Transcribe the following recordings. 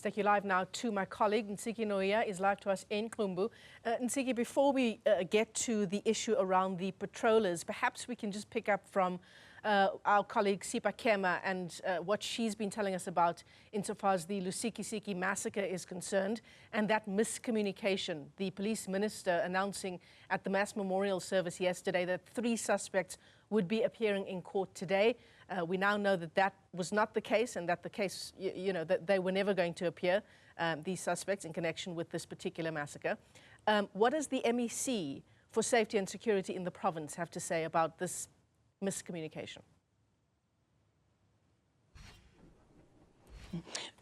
take you live now to my colleague, Nsiki Noya, is live to us in Qumbu. Nsiki, before we get to the issue around the patrollers, perhaps we can just pick up from our colleague Sipa Kema and what she's been telling us about insofar as the Lusikisiki massacre is concerned and that miscommunication. The police minister announcing at the mass memorial service yesterday that 3 suspects would be appearing in court today. We now know that that was not the case and that the case, that they were never going to appear, these suspects, in connection with this particular massacre. What does the MEC for Safety and Security in the province have to say about this miscommunication?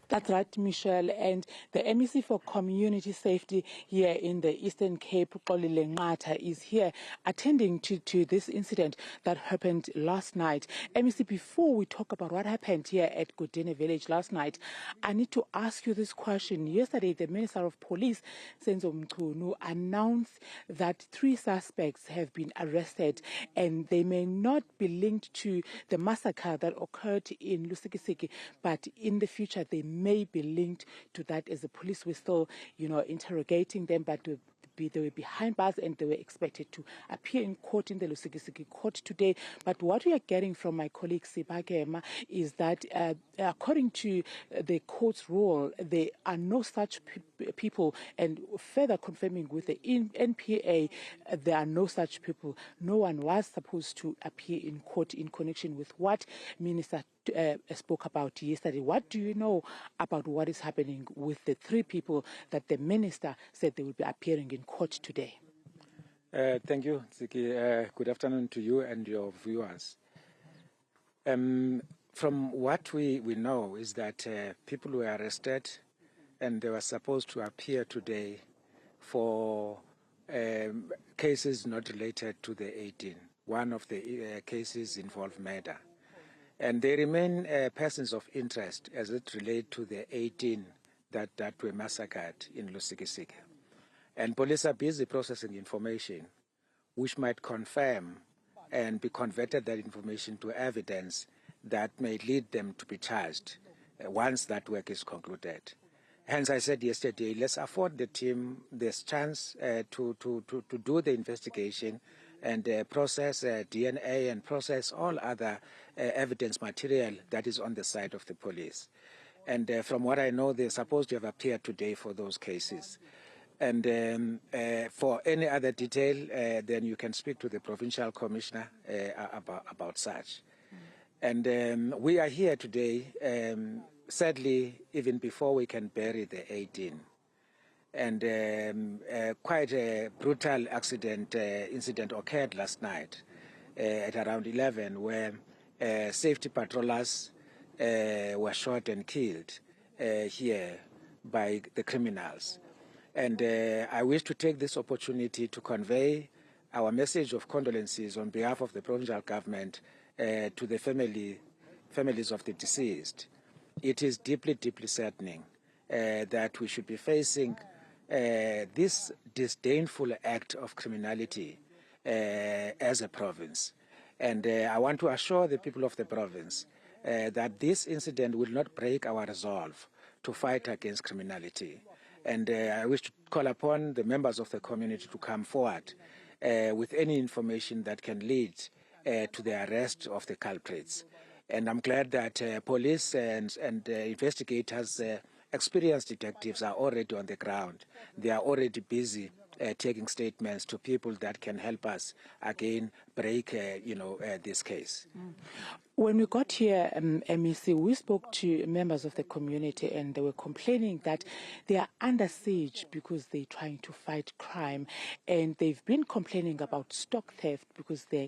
That's right, Michelle. And the MEC for Community Safety here in the Eastern Cape, Xolile Nqatha, is here attending to this incident that happened last night. MEC, before we talk about what happened here at Godene Village last night, I need to ask you this question. Yesterday, the Minister of Police, Senzo Mchunu, announced that 3 suspects have been arrested and they may not be linked to the massacre that occurred in Lusikisiki, but in the future they may be linked to that, as the police were still, interrogating them, but they were behind bars and they were expected to appear in court in the Lusikisiki court today. But what we are getting from my colleague Sibagema is that according to the court's rule, there are no such people, and further confirming with the NPA, there are no such people. No one was supposed to appear in court in connection with what Minister spoke about yesterday. What do you know about what is happening with the 3 people that the minister said they will be appearing in court today? Thank you, Ziki. Good afternoon to you and your viewers. From what we know is that people were arrested and they were supposed to appear today for cases not related to the 18. One of the cases involved murder. And they remain persons of interest as it relates to the 18 that were massacred in Lusikisiki. And police are busy processing information which might confirm and be converted that information to evidence that may lead them to be charged once that work is concluded. Hence, I said yesterday, let's afford the team this chance to do the investigation and process DNA and process all other evidence material that is on the side of the police. And from what I know, they're supposed to have appeared today for those cases. And for any other detail, then you can speak to the provincial commissioner about such. And we are here today, sadly, even before we can bury the 18. And quite a brutal incident occurred last night at around 11, where safety patrollers were shot and killed here by the criminals. And I wish to take this opportunity to convey our message of condolences on behalf of the provincial government to the families of the deceased. It is deeply, deeply saddening that we should be facing this disdainful act of criminality as a province. And I want to assure the people of the province that this incident will not break our resolve to fight against criminality. And I wish to call upon the members of the community to come forward with any information that can lead to the arrest of the culprits. And I'm glad that police and investigators, experienced detectives are already on the ground. They are already busy taking statements to people that can help us again break, this case. When we got here, MEC, we spoke to members of the community and they were complaining that they are under siege because they're trying to fight crime. And they've been complaining about stock theft because they're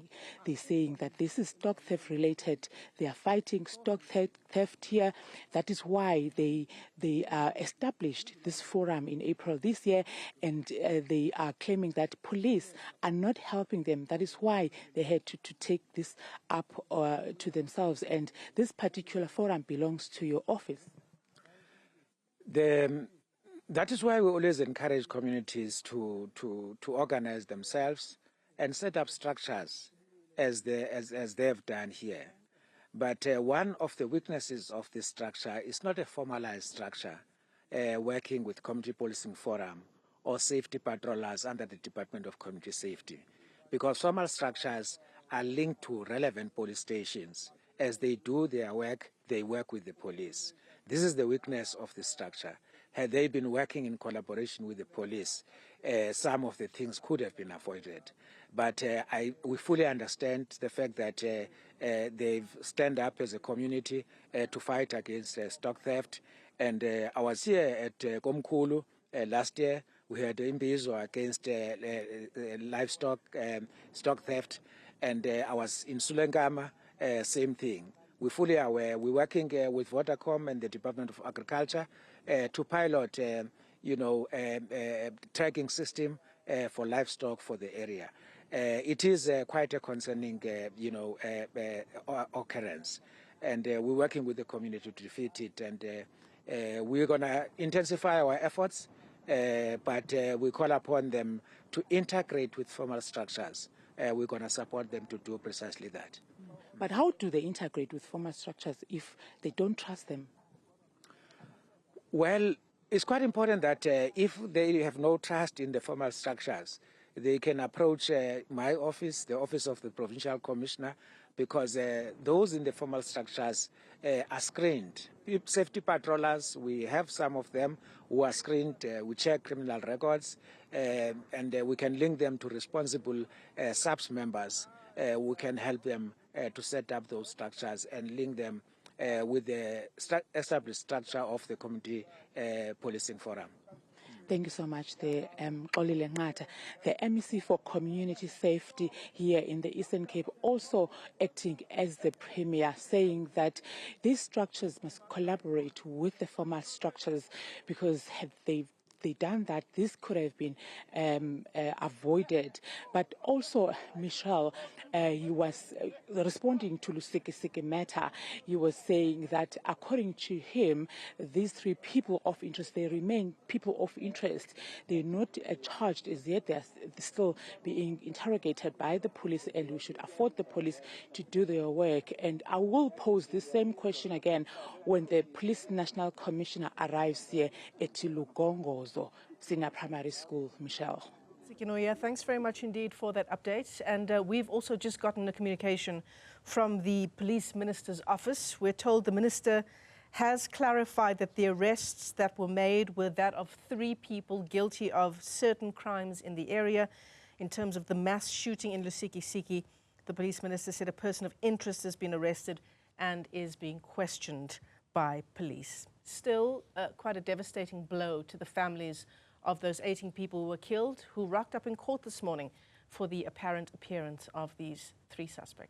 saying that this is stock theft related. They are fighting stock theft here. That is why they established this forum in April this year, and they are claiming that police are not helping them. That is why they had to take this up to themselves, and this particular forum belongs to your office. That is why we always encourage communities to organize themselves and set up structures as they have done here. But one of the weaknesses of this structure is not a formalized structure. working with Community Policing Forum or safety patrollers under the Department of Community Safety, because formal structures are linked to relevant police stations. As they do their work, they work with the police. This is the weakness of the structure. Had they been working in collaboration with the police, some of the things could have been avoided. But we fully understand the fact that they've stand up as a community to fight against stock theft. And I was here at Qumbu last year. We had imbizo against livestock stock theft, and I was in Sulengama, same thing. We're fully aware. We're working with Vodacom and the Department of Agriculture to pilot, tracking system for livestock for the area. It is quite a concerning, occurrence, and we're working with the community to defeat it. And we're going to intensify our efforts. But we call upon them to integrate with formal structures. We're going to support them to do precisely that. But how do they integrate with formal structures if they don't trust them? Well, it's quite important that if they have no trust in the formal structures, they can approach my office, the office of the Provincial Commissioner, because those in the formal structures are screened. Safety patrollers, we have some of them who are screened. We check criminal records, and we can link them to responsible SAPS members. We can help them to set up those structures and link them with the established structure of the Community Policing Forum. Thank you so much, Xolile Nqatha, the MEC for Community Safety here in the Eastern Cape, also acting as the Premier, saying that these structures must collaborate with the formal structures, because had they done that, this could have been avoided. But also, Michelle, he was responding to Lusikisiki matter. He was saying that according to him, these three people of interest, they remain people of interest. They're not charged as yet. They're still being interrogated by the police, and we should afford the police to do their work. And I will pose the same question again when the Police National Commissioner arrives here at Lugongqozo Senior Primary School. Michelle. Thanks very much indeed for that update. And we've also just gotten a communication from the Police Minister's office. We're told the Minister has clarified that the arrests that were made were that of 3 people guilty of certain crimes in the area. In terms of the mass shooting in Lusikisiki, the Police Minister said a person of interest has been arrested and is being questioned by police. Still, quite a devastating blow to the families of those 18 people who were killed, who rocked up in court this morning for the apparent appearance of these 3 suspects.